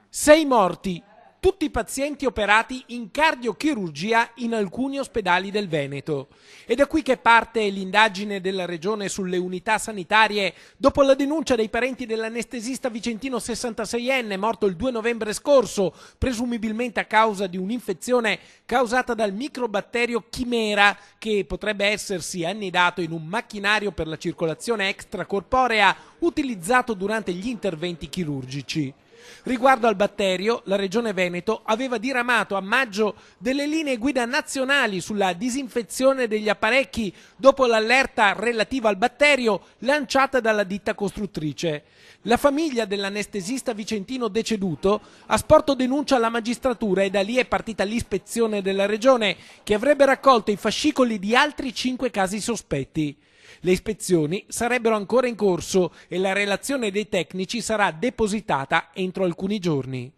6 morti, tutti pazienti operati in cardiochirurgia in alcuni ospedali del Veneto. È da qui che parte l'indagine della Regione sulle unità sanitarie dopo la denuncia dei parenti dell'anestesista vicentino 66enne morto il 2 novembre scorso, presumibilmente a causa di un'infezione causata dal microbatterio Chimera che potrebbe essersi annidato in un macchinario per la circolazione extracorporea utilizzato durante gli interventi chirurgici. Riguardo al batterio, la Regione Veneto aveva diramato a maggio delle linee guida nazionali sulla disinfezione degli apparecchi dopo l'allerta relativa al batterio lanciata dalla ditta costruttrice. La famiglia dell'anestesista vicentino deceduto ha sporto denuncia alla magistratura e da lì è partita l'ispezione della Regione che avrebbe raccolto i fascicoli di altri 5 casi sospetti. Le ispezioni sarebbero ancora in corso e la relazione dei tecnici sarà depositata entro alcuni giorni.